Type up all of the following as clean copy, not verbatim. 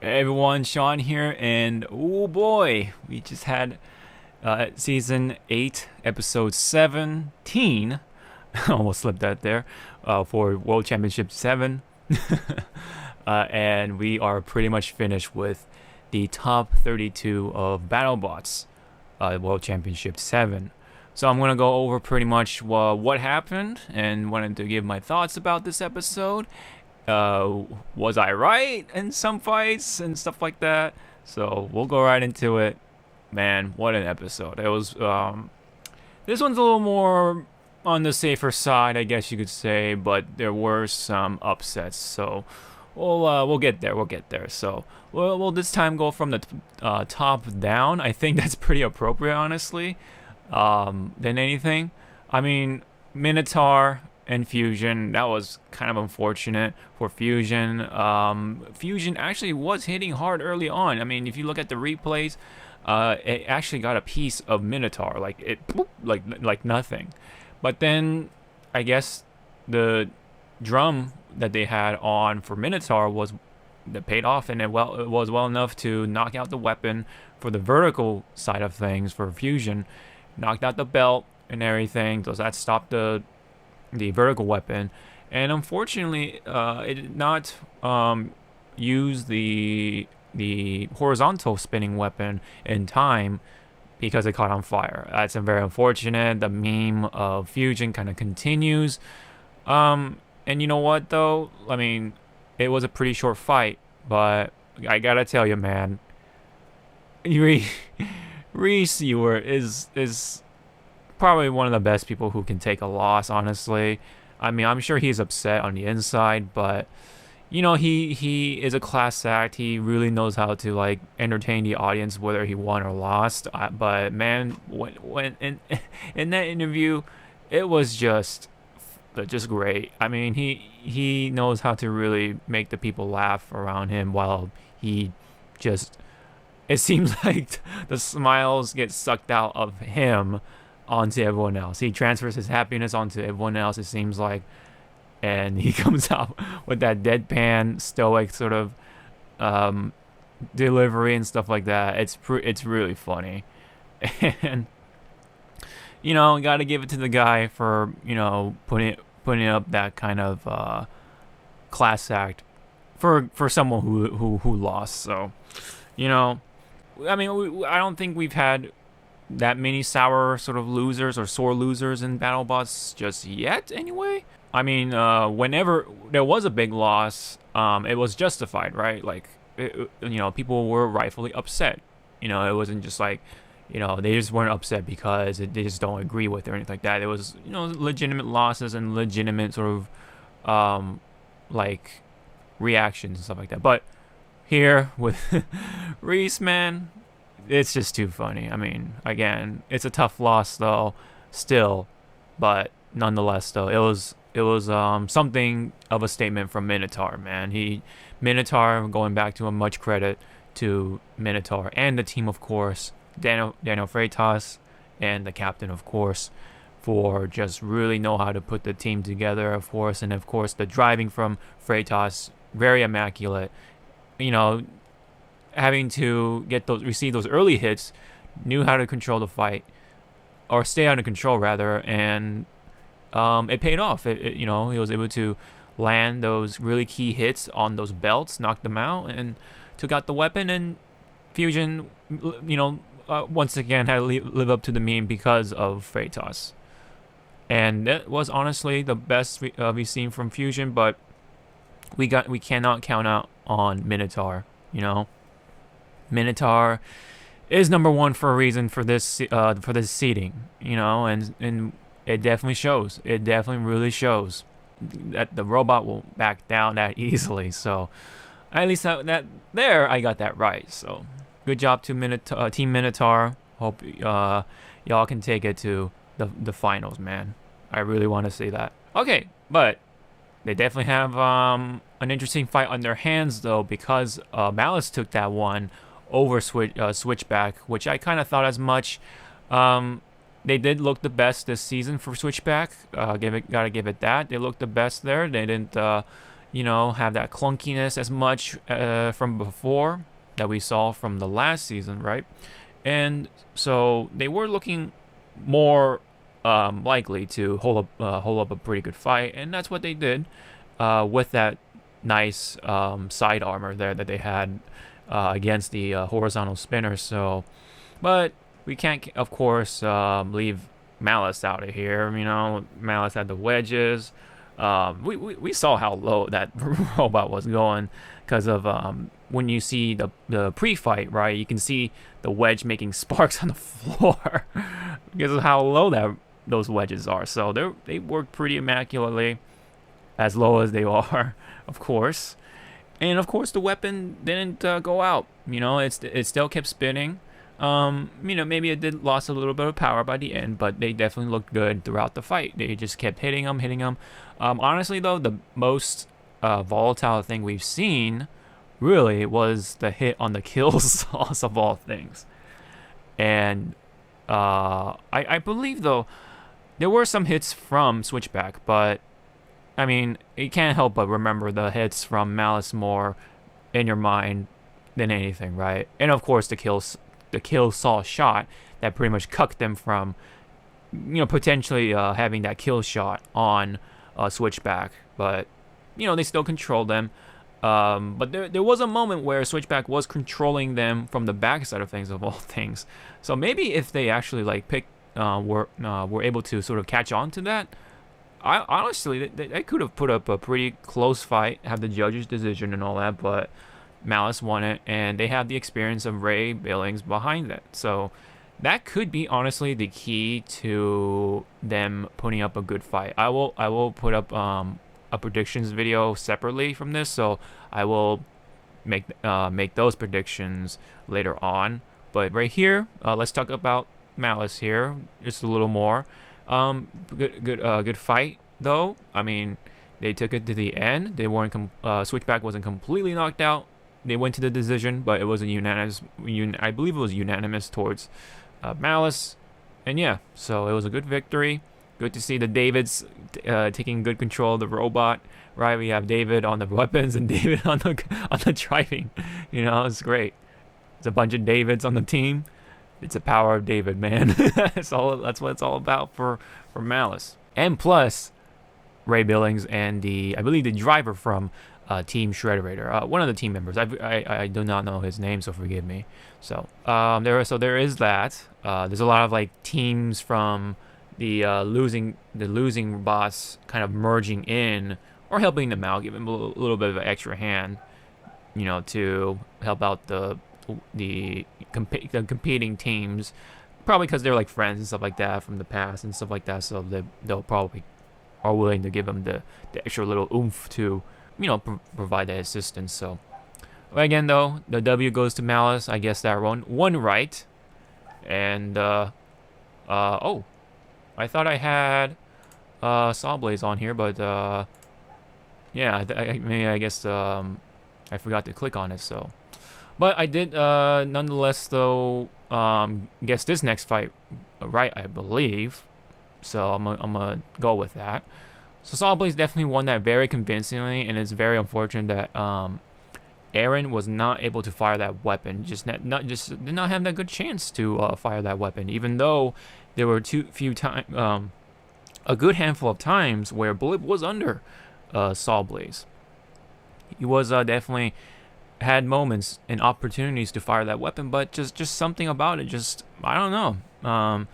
Hey everyone, Sean here, and oh boy, we just had season 8, episode 17. Almost slipped that there for World Championship 7. And we are pretty much finished with the top 32 of Battlebots World Championship 7. So I'm going to go over pretty much what happened and wanted to give my thoughts about this episode. Was I right in some fights and stuff like that? So we'll go right into it. Man, what an episode! It was. This one's a little more on the safer side, I guess you could say, but there were some upsets. So we'll get there. We'll get there. So we'll this time go from the top down. I think that's pretty appropriate, honestly. Than anything. I mean, Minotaur and Fusion, that was kind of unfortunate for Fusion. Fusion actually was hitting hard early on. I mean, if you look at the replays, it actually got a piece of Minotaur, like it, like nothing. But then, I guess the drum that they had on for Minotaur was that paid off, and it was well enough to knock out the weapon for the vertical side of things for Fusion, knocked out the belt and everything. So that stopped the vertical weapon, and unfortunately, it did not use the horizontal spinning weapon in time because it caught on fire. That's very unfortunate. The meme of Fusion kind of continues. And you know what though? I mean, it was a pretty short fight, but I gotta tell you, man, Reese Ewer is probably one of the best people who can take a loss, honestly. I mean, I'm sure he's upset on the inside, but he is a class act. He really knows how to like entertain the audience, whether he won or lost. But man, when in that interview, it was just great. I mean, he knows how to really make the people laugh around him while he just. It seems like the smiles get sucked out of him onto everyone else. He transfers his happiness onto everyone else, it seems like, and he comes out with that deadpan, stoic sort of delivery and stuff like that. It's really funny, and got to give it to the guy for putting up that kind of class act for someone who lost. So, I mean, I don't think we've had that many sour sort of losers or sore losers in BattleBots just yet, anyway. I mean, whenever there was a big loss, it was justified, right? Like, people were rightfully upset. It wasn't just like, they just weren't upset because they just don't agree with it or anything like that. It was, legitimate losses and legitimate sort of, like, reactions and stuff like that. But here with Reese, man, it's just too funny. I mean, again, it's a tough loss though, still, but nonetheless though, it was something of a statement from Minotaur, man. Minotaur, going back to him, much credit to Minotaur and the team, of course, Daniel Freitas and the captain, of course, for just really know how to put the team together, of course, and of course the driving from Freitas, very immaculate. you know, Having to receive those early hits, knew how to control the fight or stay under control rather, and it paid off. He was able to land those really key hits on those belts, knock them out, and took out the weapon. And Fusion, once again had to live up to the meme because of Freitas. And that was honestly the best we've seen from Fusion, but we cannot count out on Minotaur. Minotaur is number one for a reason for this seeding. And it definitely shows. It definitely really shows that the robot won't back down that easily. So at least that there I got that right. So good job to Team Minotaur. Hope y'all can take it to the finals, man. I really want to see that. Okay, but they definitely have an interesting fight on their hands though, because Malice took that one over Switchback, which I kind of thought as much. They did look the best this season for Switchback. Gotta give it that. They looked the best there. They didn't, have that clunkiness as much from before that we saw from the last season, right? And so they were looking more likely to hold up a pretty good fight, and that's what they did with that nice side armor there that they had against the horizontal spinners. So, but we can't, of course, leave Malice out of here. Malice had the wedges. We saw how low that robot was going because of when you see the pre-fight, right? You can see the wedge making sparks on the floor because of how low those wedges are. So they worked pretty immaculately, as low as they are, of course. And of course, the weapon didn't go out. It still kept spinning. Maybe it did lost a little bit of power by the end, but they definitely looked good throughout the fight. They just kept hitting them. Honestly, though, the most volatile thing we've seen really was the hit on the kill sauce of all things. And I believe, though, there were some hits from Switchback, but I mean, you can't help but remember the hits from Malice more in your mind than anything, right? And of course, the kill saw shot that pretty much cucked them from, potentially having that kill shot on Switchback. But they still controlled them. But there was a moment where Switchback was controlling them from the backside of things, of all things. So maybe if they actually were able to sort of catch on to that, I honestly they could have put up a pretty close fight, have the judges' decision and all that, but Malice won it, and they have the experience of Ray Billings behind it. So that could be honestly the key to them putting up a good fight. I will put up a predictions video separately from this, so I will make those predictions later on. But right here, let's talk about Malice here just a little more. Good fight though. I mean, they took it to the end. They weren't Switchback wasn't completely knocked out. They went to the decision, but it was a unanimous. I believe it was unanimous towards Malice, and yeah, so it was a good victory. Good to see the Davids taking good control of the robot. Right, we have David on the weapons and David on the driving. It's great. It's a bunch of Davids on the team. It's the power of David, man. That's what it's all about for Malice. And plus, Ray Billings and I believe the driver from Team Shredderator, one of the team members. I do not know his name, so forgive me. So there is that. There's a lot of teams from the losing boss kind of merging in or helping them out, giving them a little bit of an extra hand, to help out the competing teams, probably because they're friends and stuff like that from the past and stuff like that. So they'll probably are willing to give them the extra little oomph to provide that assistance. So again, though, the W goes to Malice. I guess that one right. And oh, I thought I had Sawblaze on here, but yeah, I guess I forgot to click on it. So. But I did, nonetheless, though, guess this next fight right, I believe. So I'm gonna go with that. So Sawblaze definitely won that very convincingly, and it's very unfortunate that Aaron was not able to fire that weapon. Just did not have that good chance to fire that weapon, even though there were a good handful of times where Bullet was under Sawblaze. He was definitely had moments and opportunities to fire that weapon, but just something about it, just I don't know.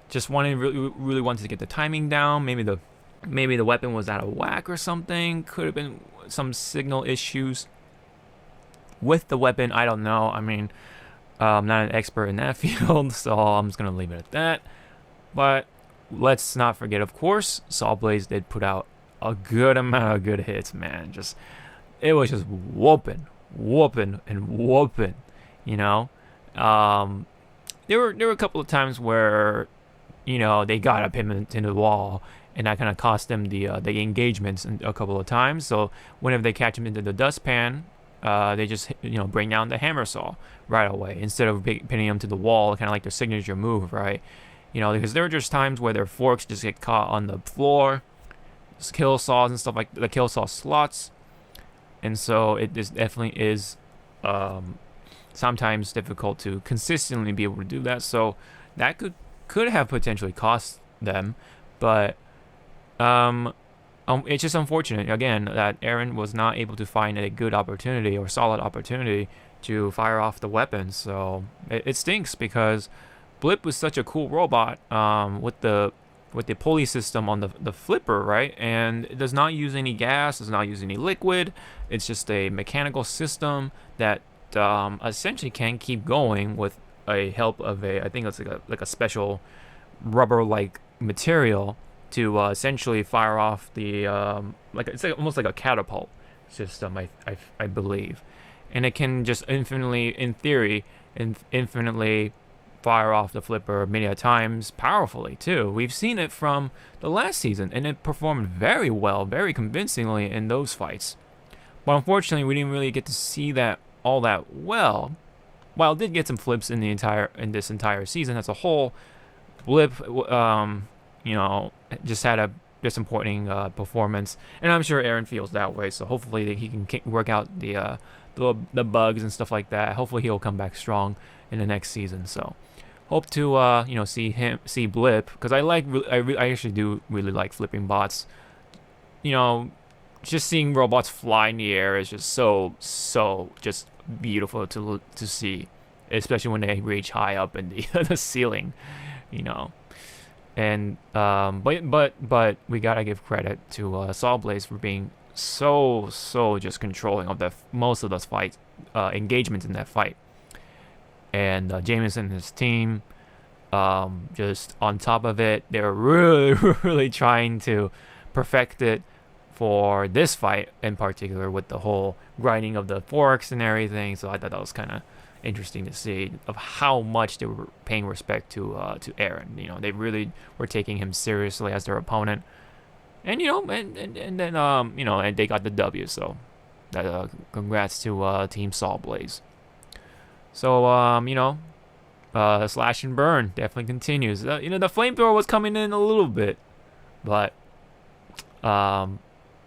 Just really wanted to get the timing down. Maybe the weapon was out of whack or something. Could have been some signal issues with the weapon. I don't know. I mean, I'm not an expert in that field, so I'm just gonna leave it at that. But let's not forget, of course, Sawblaze did put out a good amount of good hits, man. It was just whooping. There were a couple of times where they got up him into the wall, and that kind of cost them the engagements a couple of times. So whenever they catch him into the dustpan, they just bring down the hammer saw right away instead of pinning him to the wall, kind of like their signature move, right? Because there are just times where their forks just get caught on the floor, kill saws and stuff like the kill saw slots. and so it just definitely is sometimes difficult to consistently be able to do that. So that could have potentially cost them, but it's just unfortunate again that Aaron was not able to find a good opportunity or solid opportunity to fire off the weapons. So it stinks because Blip was such a cool robot with the pulley system on the flipper, right? And it does not use any gas, does not use any liquid. It's just a mechanical system that essentially can keep going with a help of I think it's like a special rubber-like material to essentially fire off the it's like almost like a catapult system, I believe, and it can just infinitely, in theory, infinitely fire off the flipper many a times powerfully too. We've seen it from the last season, and it performed very well, very convincingly in those fights. But unfortunately, we didn't really get to see that all that well. While it did get some flips in this entire season as a whole, Blip, just had a disappointing performance, and I'm sure Aaron feels that way. So hopefully he can work out the bugs and stuff like that. Hopefully he'll come back strong in the next season. So hope to see Blip, because I actually do really like flipping bots. Just seeing robots fly in the air is just so just beautiful to see, especially when they reach high up in the ceiling, And but we gotta give credit to Saw Blaze for being so just controlling of most of those fights, engagements in that fight. And Jameson and his team, just on top of it, they're really really trying to perfect it for this fight in particular, with the whole grinding of the forks and everything. So I thought that was kind of interesting to see of how much they were paying respect to Aaron. They really were taking him seriously as their opponent, and and then and they got the W. So that congrats to Team Saw Blaze. So slash and burn definitely continues. The flamethrower was coming in a little bit, but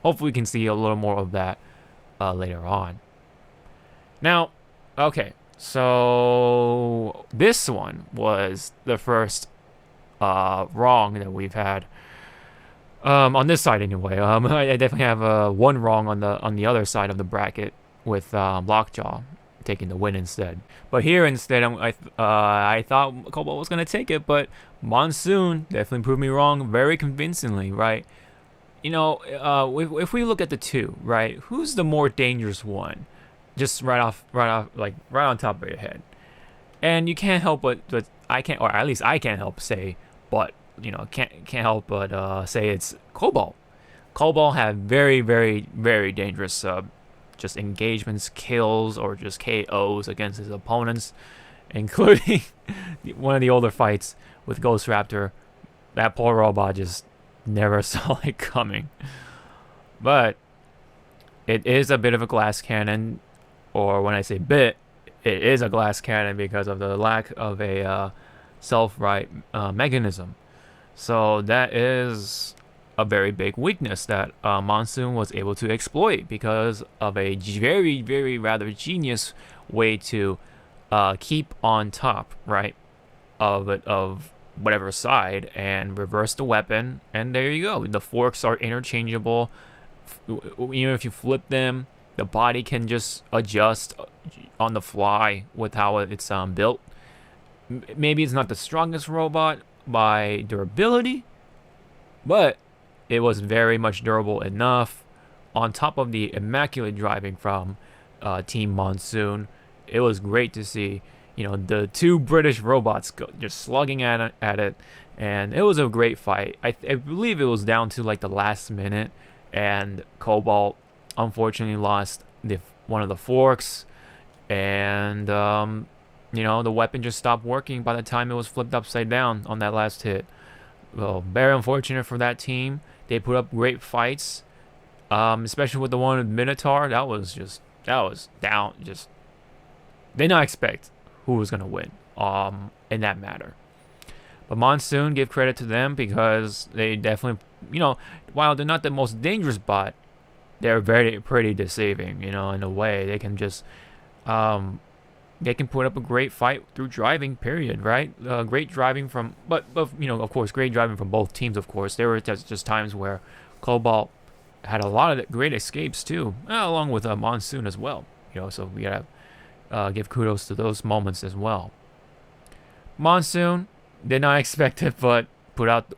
hopefully we can see a little more of that later on. Now, okay. So this one was the first wrong that we've had on this side anyway. I definitely have one wrong on the other side of the bracket with Lockjaw taking the win instead. But here instead, I thought Cobalt was gonna take it, but Monsoon definitely proved me wrong very convincingly, right? If we look at the two, right, who's the more dangerous one? Just right off, like right on top of your head, and you can't help but I can't, or at least I can't help say, but can't help but say it's Cobalt. Cobalt had very very very dangerous just engagements, kills, or just KOs against his opponents, including one of the older fights with Ghost Raptor. That poor robot just never saw it coming. But it is a bit of a glass cannon. Or when I say bit, it is a glass cannon because of the lack of a self-right mechanism. So that is a very big weakness that Monsoon was able to exploit because of a very, very rather genius way to keep on top, right, of whatever side and reverse the weapon. And there you go. The forks are interchangeable. If you flip them, the body can just adjust on the fly with how it's built. Maybe it's not the strongest robot by durability, but it was very much durable enough. On top of the immaculate driving from Team Monsoon, it was great to see, the two British robots just slugging at it, and it was a great fight. I believe it was down to like the last minute, and Cobalt unfortunately lost one of the forks, and the weapon just stopped working by the time it was flipped upside down on that last hit. Well, very unfortunate for that team. They put up great fights, especially with the one with Minotaur. That was down. Just did not expect who was gonna win in that matter. But Monsoon, give credit to them because they definitely, while they're not the most dangerous bot, they're pretty deceiving, in a way. They can just they can put up a great fight through driving, period, right? Great driving from, but of course, great driving from both teams, of course. There were just times where Cobalt had a lot of great escapes, too, along with Monsoon as well. So we gotta give kudos to those moments as well. Monsoon did not expect it, but pulled out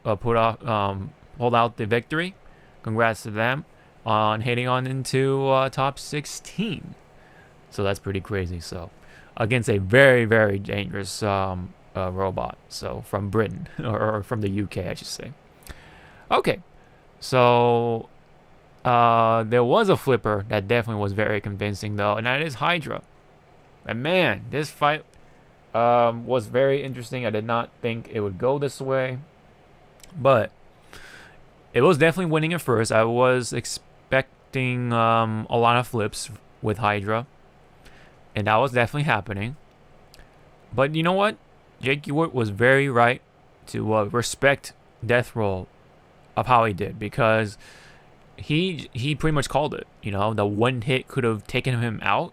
the victory. Congrats to them on hitting on into top 16. So that's pretty crazy. So against a very, very dangerous robot. So from Britain, or from the UK, I should say. Okay, so there was a flipper that definitely was very convincing, though, and that is Hydra. And man, this fight was very interesting. I did not think it would go this way, but it was definitely winning at first. I was expecting a lot of flips with Hydra, and that was definitely happening. But you know what? Jake Ewart was very right to respect Death Roll of how he did, because he pretty much called it. The one hit could have taken him out,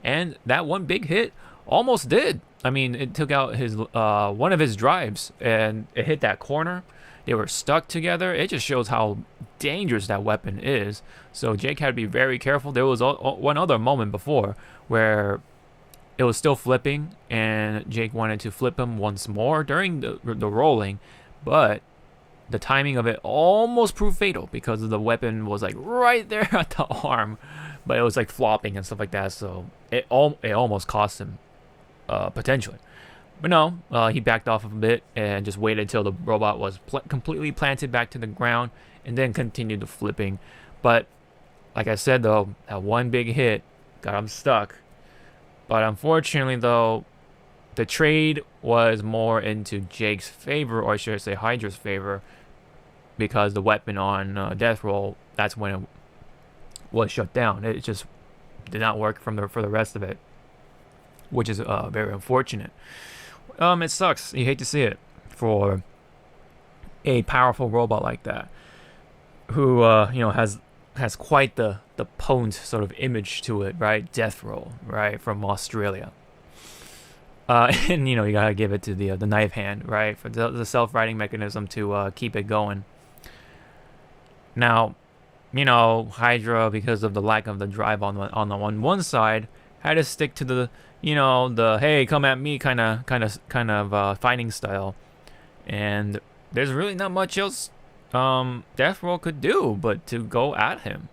and that one big hit almost did. I mean, it took out his one of his drives, and it hit that corner. They were stuck together. It just shows how dangerous that weapon is. So Jake had to be very careful. There was one other moment before where it was still flipping, and Jake wanted to flip him once more during the rolling, but the timing of it almost proved fatal because the weapon was like right there at the arm, but it was like flopping and stuff like that. So it almost cost him potentially. But no, he backed off a bit and just waited until the robot was completely planted back to the ground, and then continued the flipping. But like I said, though, that one big hit got him stuck. But unfortunately, though, the trade was more into Jake's favor, or should I say Hydra's favor, because the weapon on Death Roll, that's when it was shut down. It just did not work for the rest of it, which is very unfortunate. It sucks. You hate to see it for a powerful robot like that, who has quite the potent sort of image to it, right? Death Roll, right, from Australia. And you gotta give it to the knife hand, right, for the self-righting mechanism to keep it going. Now, Hydra, because of the lack of the drive on one side, had to stick to the hey, come at me kind of fighting style, and there's really not much else Death Roll could do but to go at him.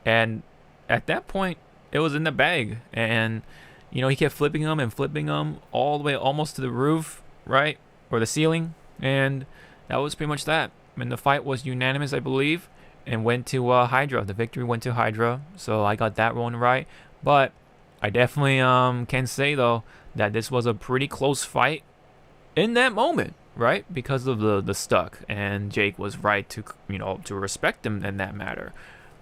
And at that point, it was in the bag, and he kept flipping them all the way almost to the roof, right, or the ceiling, and that was pretty much that. And the fight was unanimous, I believe, and went to Hydra. The victory went to Hydra, so I got that one right. But I definitely can say, though, that this was a pretty close fight in that moment, right, because of the stuck, and Jake was right to to respect him in that matter,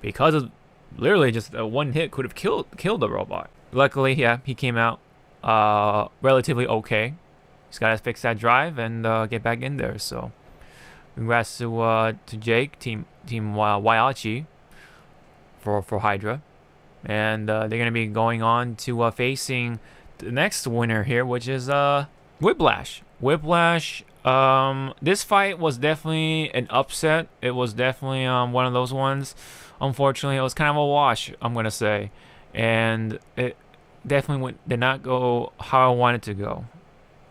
because of literally just a one hit could have killed the robot. Luckily, yeah, he came out relatively okay. He's got to fix that drive and get back in there. So, congrats to Jake, Team Waiachi for Hydra, and they're gonna be going on to facing the next winner here, which is Whiplash. This fight was definitely an upset. It was definitely one of those ones. Unfortunately, it was kind of a wash, I'm gonna say, and it definitely did not go how I wanted to go.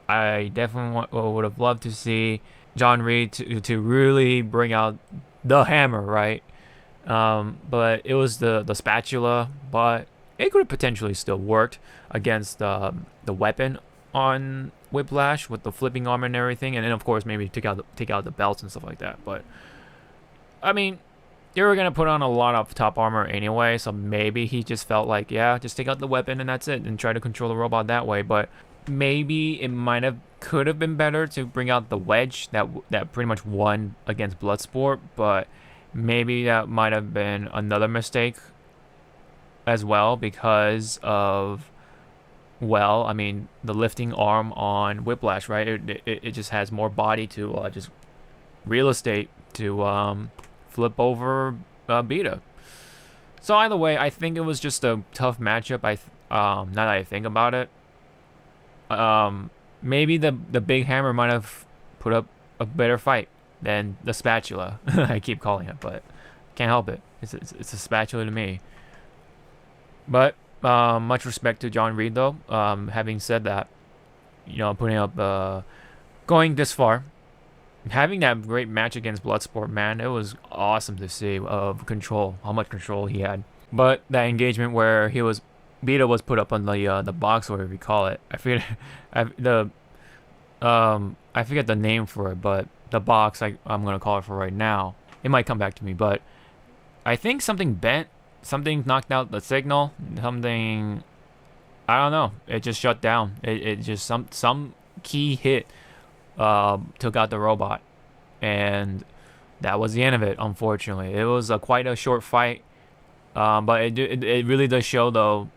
I definitely would have loved to see John Reed to really bring out the hammer, right? But it was the spatula, but it could have potentially still worked against the weapon on Whiplash with the flipping armor and everything, and then of course maybe take out the belts and stuff like that. But I mean, they were gonna put on a lot of top armor anyway, so maybe he just felt like, yeah, just take out the weapon and that's it, and try to control the robot that way. But maybe it could have been better to bring out the wedge that pretty much won against Bloodsport, but maybe that might have been another mistake as well, because of, well, I mean, the lifting arm on Whiplash, right? It just has more body to just real estate to flip over Beta. So either way, I think it was just a tough matchup. Now that I think about it, maybe the big hammer might have put up a better fight than the spatula. I keep calling it, but can't help it. It's a spatula to me. But much respect to John Reed, though. Having said that, putting up, going this far, having that great match against Bloodsport, man, it was awesome to see of control, how much control he had. But that engagement where Vito was put up on the box, or whatever you call it. I forget I forget the name for it, but the box I'm gonna call it for right now. It might come back to me, but I think something bent, something knocked out the signal, something, I don't know. It just shut down. It just some key hit took out the robot, and that was the end of it. Unfortunately, it was quite a short fight, but it really does show though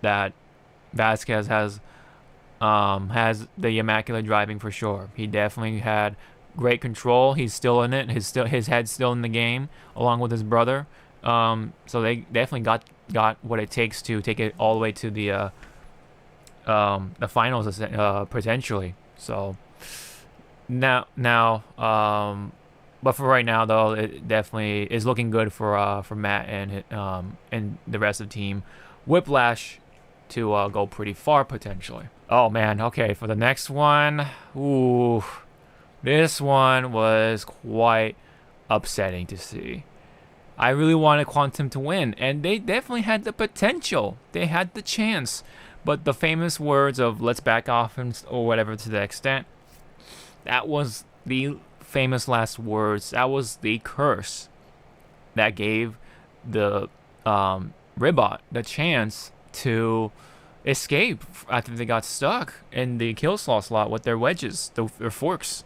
that Vasquez has the immaculate driving for sure. He definitely had great control. He's still in it. His head's still in the game, along with his brother. So they definitely got what it takes to take it all the way to the finals potentially. So now, but for right now though, it definitely is looking good for Matt and the rest of the team. Whiplash to go pretty far potentially. Oh man, okay, for the next one, ooh, this one was quite upsetting to see. I really wanted Quantum to win, and they definitely had the potential. They had the chance. But the famous words of let's back off or whatever to the extent, that was the famous last words. That was the curse that gave the Ribot the chance to escape after they got stuck in the kill slot with their wedges, their forks.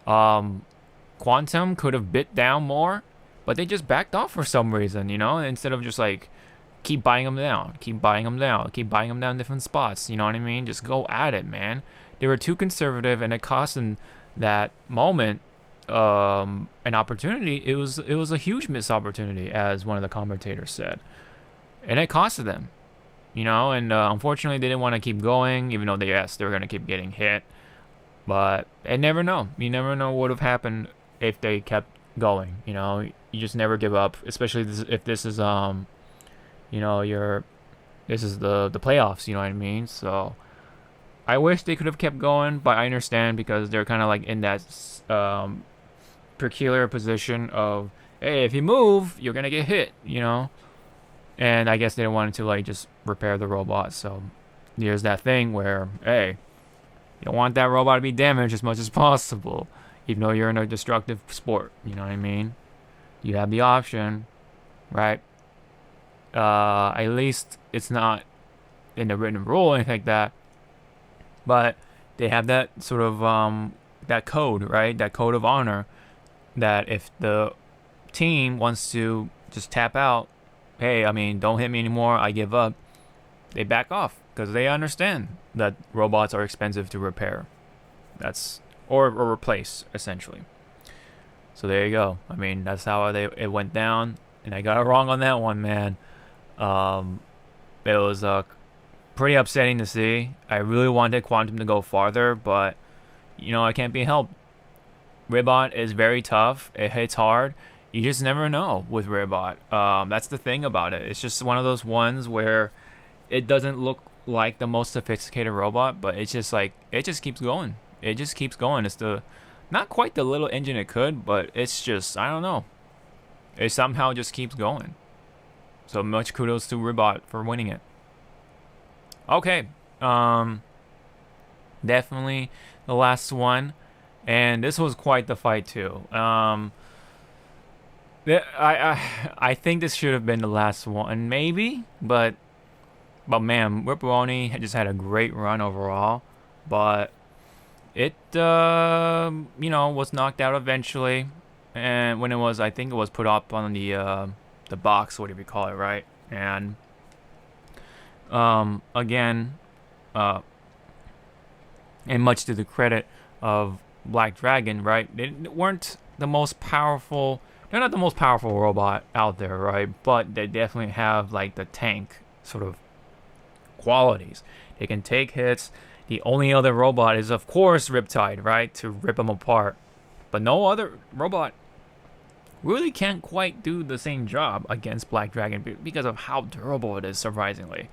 Quantum could have bit down more, but they just backed off for some reason, instead of just like keep buying them down in different spots, you know what I mean? Just go at it, man. They were too conservative, and it cost them that moment an opportunity. It was a huge missed opportunity, as one of the commentators said, and it costed them, and unfortunately they didn't want to keep going, even though they were going to keep getting hit. But you never know what would have happened if they kept going. You just never give up, especially if this is this is the playoffs, you know what I mean? So I wish they could have kept going, but I understand because they're kind of like in that peculiar position of, hey, if you move, you're gonna get hit, And I guess they wanted to like just repair the robot. So there's that thing where, hey, you don't want that robot to be damaged as much as possible, even though you're in a destructive sport. You know what I mean? You have the option, right? At least it's not in the written rule or anything like that. But they have that sort of that code, right? That code of honor, that if the team wants to just tap out, hey, I mean, don't hit me anymore, I give up, they back off because they understand that robots are expensive to repair. That's or replace, essentially. So there you go. I mean, that's how it went down, and I got it wrong on that one, man. It was pretty upsetting to see. I really wanted Quantum to go farther, but it can't be helped. Ribot is very tough. It hits hard. You just never know with Ribot. That's the thing about it. It's just one of those ones where it doesn't look like the most sophisticated robot, but it's just like it just keeps going. It just keeps going. It's not quite the little engine it could, but it's just, I don't know. It somehow just keeps going. So much kudos to Ribot for winning it. Okay, definitely the last one, and this was quite the fight too. I think this should have been the last one, maybe, but man, Ripperoni just had a great run overall, but it was knocked out eventually, and when I think it was put up on the box, whatever you call it, right? And again, and much to the credit of Black Dragon, right? They weren't the most powerful. they're not the most powerful robot out there, right? But they definitely have like the tank sort of qualities. They can take hits. The only other robot is, of course, Riptide, right? To rip them apart. But no other robot really can't quite do the same job against Black Dragon because of how durable it is, surprisingly.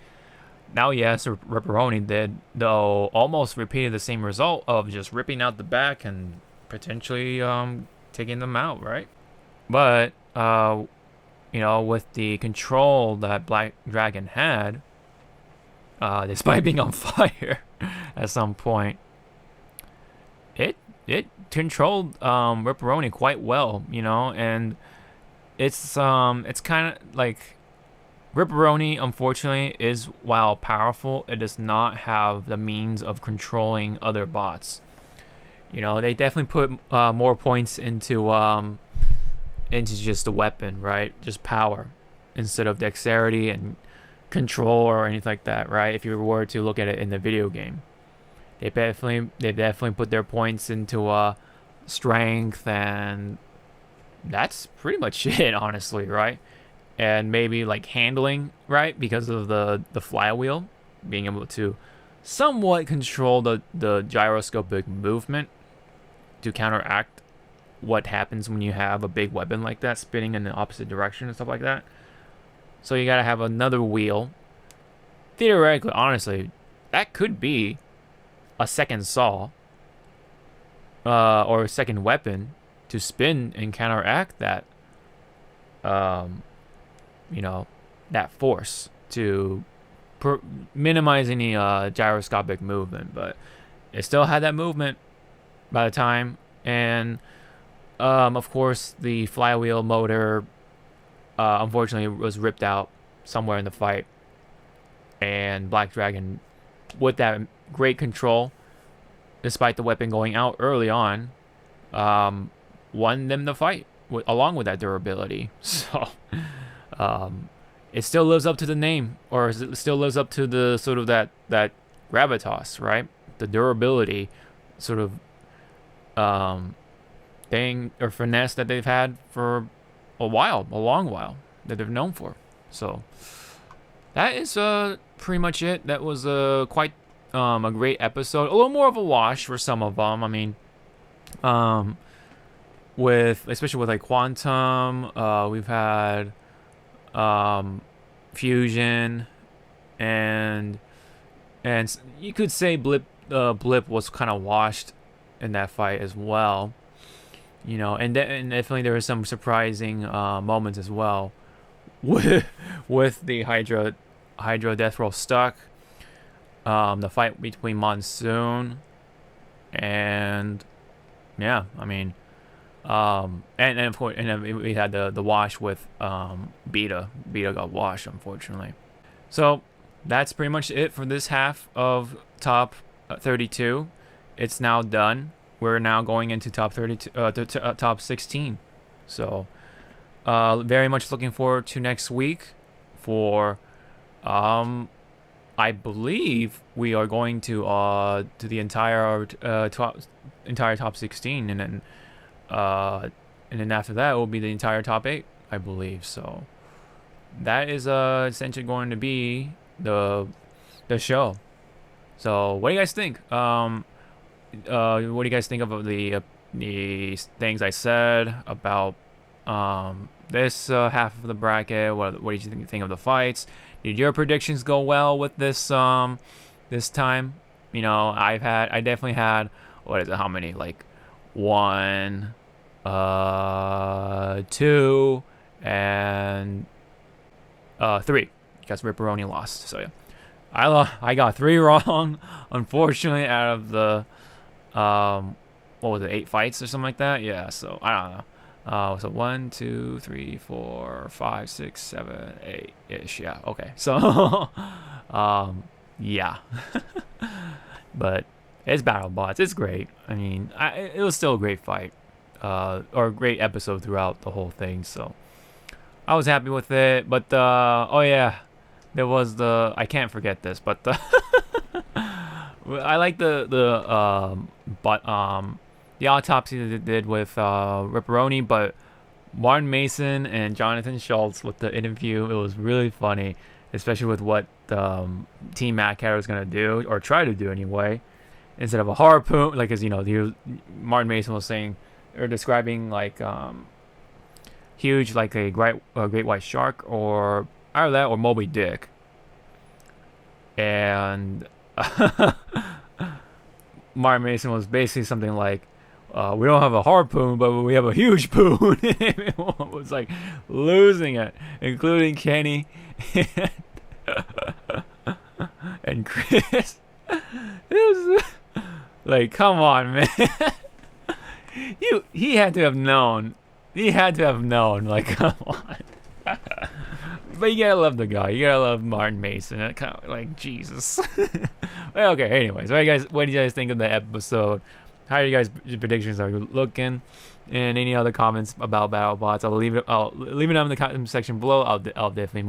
Now, yes, Ripperoni did, though, almost repeated the same result of just ripping out the back and potentially taking them out, right? But, with the control that Black Dragon had, despite being on fire at some point, it controlled Ripperoni quite well, and it's kind of like Ripperoni, unfortunately, is, while powerful, it does not have the means of controlling other bots. They definitely put more points into just the weapon, right? Just power instead of dexterity and control or anything like that, right? If you were to look at it in the video game, they definitely put their points into strength, and that's pretty much it, honestly, right? And maybe like handling, right? Because of the flywheel, being able to somewhat control the gyroscopic movement to counteract what happens when you have a big weapon like that spinning in the opposite direction and stuff like that. So you gotta have another wheel. Theoretically, honestly, that could be a second saw or a second weapon to spin and counteract that that force to minimize any gyroscopic movement. But it still had that movement by the time, and of course the flywheel motor unfortunately was ripped out somewhere in the fight, and Black Dragon, with that great control, despite the weapon going out early on, won them the fight along with that durability. So it still lives up to the name, or it still lives up to the sort of that gravitas, right? The durability sort of thing or finesse that they've had for a long while, that they've known for. So that is pretty much it. That was quite a great episode. A little more of a wash for some of them. I mean, especially with like Quantum, we've had Fusion, and you could say Blip was kind of washed in that fight as well, and definitely there were some surprising moments as well with the Hydra death roll stuck, the fight between Monsoon, and yeah, I mean, and of course, and then we had the wash with Beta got washed, unfortunately. So that's pretty much it for this half of top 32. It's now done. We're now going into top 32, top 16. So very much looking forward to next week for I believe we are going to the entire top 16, and then after that it will be the entire top 8, I believe. So that is essentially going to be the show. So what do you guys think? What do you guys think of the things I said about this half of the bracket? What did you think of the fights? Did your predictions go well with this this time? I definitely had, what is it? How many? Like 1, 2, and 3. Because Ripperoni lost. So yeah, I got 3 wrong, unfortunately, out of the what was it, 8 fights or something like that? Yeah. So I don't know. So 1, 2, 3, 4, 5, 6, 7, 8 ish. Yeah. Okay. So yeah. But it's Battlebots. It's great. I mean, it was still a great fight, or a great episode throughout the whole thing. So I was happy with it. But oh yeah, there was I can't forget this. But I like the autopsy that they did with Ripperoni, but Martin Mason and Jonathan Schultz with the interview. It was really funny, especially with what Team Matt Carey was gonna do or try to do anyway. Instead of a harpoon, like as you know, Martin Mason was saying or describing like huge, like a great white shark or either that or Moby Dick, and Martin Mason was basically something like, we don't have a harpoon, but we have a huge poon. Everyone was like losing it, including Kenny and Chris. It was like, come on, man. He had to have known. He had to have known. Like, come on. But you gotta love the guy. You gotta love Martin Mason. It kind of like Jesus. Well, okay. Anyways, what do you guys think of the episode? How are you guys predictions are looking? And any other comments about BattleBots? I'll leave it down in the comment section below. I'll definitely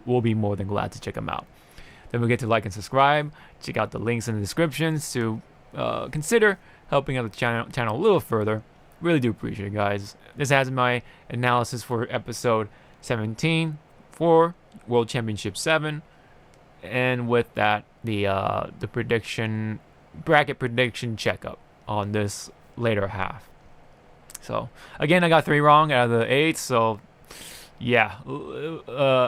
we'll be more than glad to check them out. Don't forget to like and subscribe. Check out the links in the descriptions to consider helping out the channel a little further. Really do appreciate it, guys. This has my analysis for episode 17 for World Championship 7, and with that, the bracket prediction checkup on this later half. So again, I got 3 wrong out of the 8. So yeah,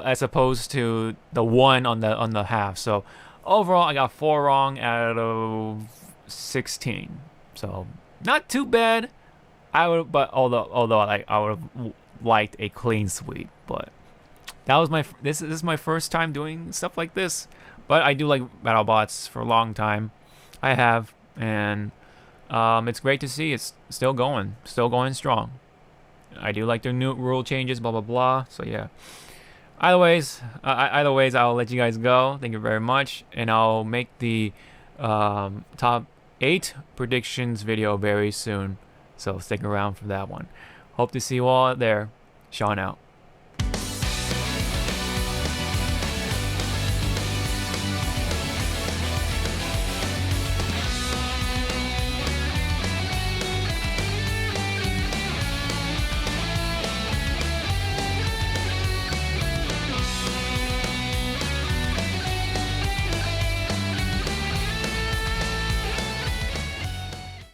as opposed to the 1 on the half. So overall, I got 4 wrong out of 16. So not too bad. Although I would have liked a clean sweep, but that was this is my first time doing stuff like this. But I do like BattleBots for a long time. I have, and it's great to see it's still going strong. I do like the new rule changes, blah blah blah. So yeah. Either ways, I'll let you guys go. Thank you very much, and I'll make the top 8 predictions video very soon. So stick around for that one. Hope to see you all there. Sean out.